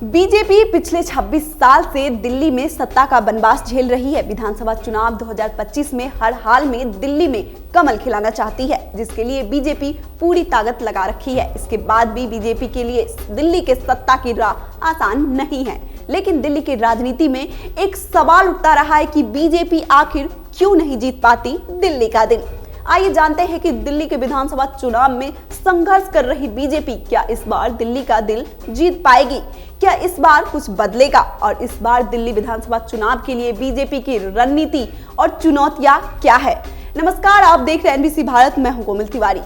BJP पिछले 26 साल से दिल्ली में सत्ता का बनवास झेल रही है। विधानसभा चुनाव 2025 में हर हाल में दिल्ली में कमल खिलाना चाहती है, जिसके लिए बीजेपी पूरी ताकत लगा रखी है। इसके बाद भी बीजेपी के लिए दिल्ली के सत्ता की राह आसान नहीं है, लेकिन दिल्ली की राजनीति में एक सवाल उठता रहा है कि बीजेपी आखिर क्यों नहीं जीत पाती दिल्ली का दिल। आइए जानते हैं कि दिल्ली के विधानसभा चुनाव में संघर्ष कर रही बीजेपी क्या इस बार दिल्ली का दिल जीत पाएगी, क्या इस बार कुछ बदलेगा और इस बार दिल्ली विधानसभा चुनाव के लिए बीजेपी की रणनीति और चुनौतियां क्या है। नमस्कार, आप देख रहे हैं एनबीसी भारत, मैं हूं कोमल तिवारी।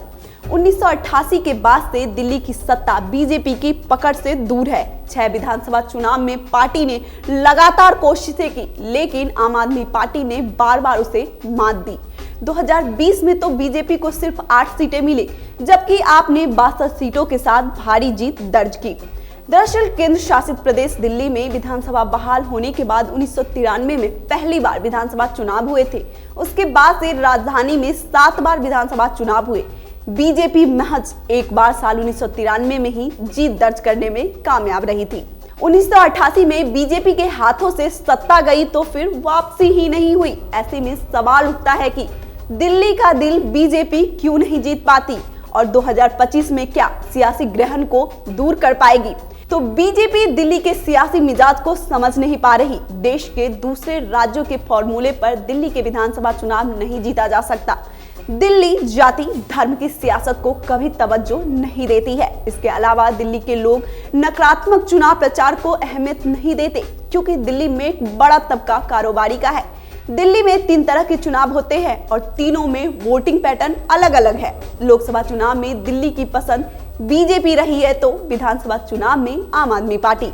1988 के बाद से दिल्ली की सत्ता बीजेपी की पकड़ से दूर है। 6 विधानसभा चुनाव में पार्टी ने लगातार कोशिशें की, लेकिन आम आदमी पार्टी ने बार बार उसे मात दी। 2020 में तो बीजेपी को सिर्फ 8 सीटें मिली, जबकि आपने 62 सीटों के साथ भारी जीत दर्ज की। दरअसल केंद्र शासित प्रदेश दिल्ली में विधानसभा बहाल होने के बाद 1993 में पहली बार विधानसभा चुनाव हुए थे। उसके बाद से राजधानी में 7 बार विधानसभा चुनाव हुए। बीजेपी महज एक बार साल 1993 में ही जीत दर्ज करने में कामयाब रही थी। 1988 में बीजेपी के हाथों से सत्ता गई तो फिर वापसी ही नहीं हुई। ऐसे में सवाल उठता है कि दिल्ली का दिल बीजेपी क्यों नहीं जीत पाती और 2025 में क्या सियासी ग्रहण को दूर कर पाएगी। तो बीजेपी दिल्ली के सियासी मिजाज को समझ नहीं पा रही। देश के दूसरे राज्यों के फॉर्मूले पर दिल्ली के विधानसभा चुनाव नहीं जीता जा सकता। दिल्ली जाति धर्म की सियासत को कभी तवज्जो नहीं देती है। इसके अलावा दिल्ली के लोग नकारात्मक चुनाव प्रचार को अहमियत नहीं देते, क्योंकि दिल्ली में एक बड़ा तबका कारोबारी का है। दिल्ली में 3 तरह के चुनाव होते हैं और तीनों में वोटिंग पैटर्न अलग अलग है। लोकसभा चुनाव में दिल्ली की पसंद बीजेपी रही है, तो विधानसभा चुनाव में आम आदमी पार्टी।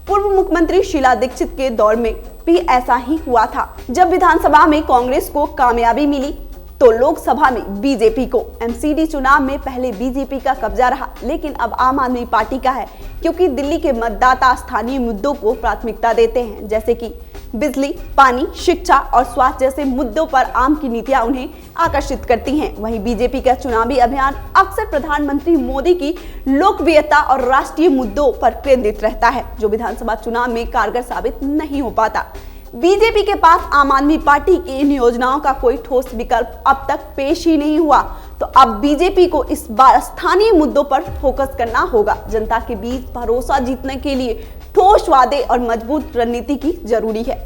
पूर्व मुख्यमंत्री शीला दीक्षित के दौर में भी ऐसा ही हुआ था। जब विधानसभा में कांग्रेस को कामयाबी मिली तो लोकसभा में बीजेपी को। एमसीडी चुनाव में पहले बीजेपी का कब्जा रहा, लेकिन अब आम आदमी पार्टी का है, क्योंकि दिल्ली के मतदाता स्थानीय मुद्दों को प्राथमिकता देते हैं, जैसे कि बिजली, पानी, शिक्षा और स्वास्थ्य जैसे मुद्दों पर आम की नीतियां उन्हें आकर्षित करती हैं। वहीं बीजेपी का चुनावी अभियान अक्सर प्रधानमंत्री मोदी की लोकप्रियता और राष्ट्रीय मुद्दों पर केंद्रित रहता है, जो विधानसभा चुनाव में कारगर साबित नहीं हो पाता। बीजेपी के पास आम आदमी पार्टी की इन योजनाओं का कोई ठोस विकल्प अब तक पेश ही नहीं हुआ, तो अब बीजेपी को इस बार स्थानीय मुद्दों पर फोकस करना होगा। जनता के बीच भरोसा जीतने के लिए ठोस वादे और मजबूत रणनीति की जरूरी है।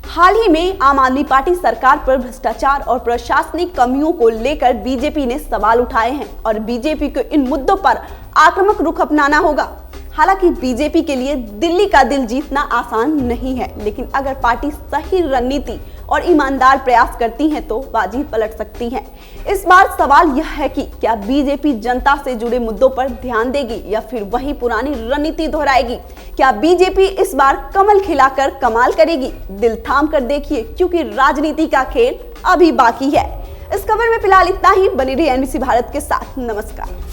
हाल ही में आम आदमी पार्टी सरकार पर भ्रष्टाचार और प्रशासनिक कमियों को लेकर बीजेपी ने सवाल उठाए हैं और बीजेपी को इन मुद्दों पर आक्रामक रुख अपनाना होगा। हालांकि बीजेपी के लिए दिल्ली का दिल जीतना आसान नहीं है, लेकिन अगर पार्टी सही रणनीति और ईमानदार प्रयास करती है तो बाजी पलट सकती है। इस बार सवाल यह है कि क्या बीजेपी जनता से जुड़े मुद्दों पर ध्यान देगी या फिर वही पुरानी रणनीति दोहराएगी। क्या बीजेपी इस बार कमल खिलाकर कमाल करेगी? दिल थाम कर देखिए, क्योंकि राजनीति का खेल अभी बाकी है। इस खबर में फिलहाल इतना ही। बनी रही एनबीसी भारत के साथ। नमस्कार।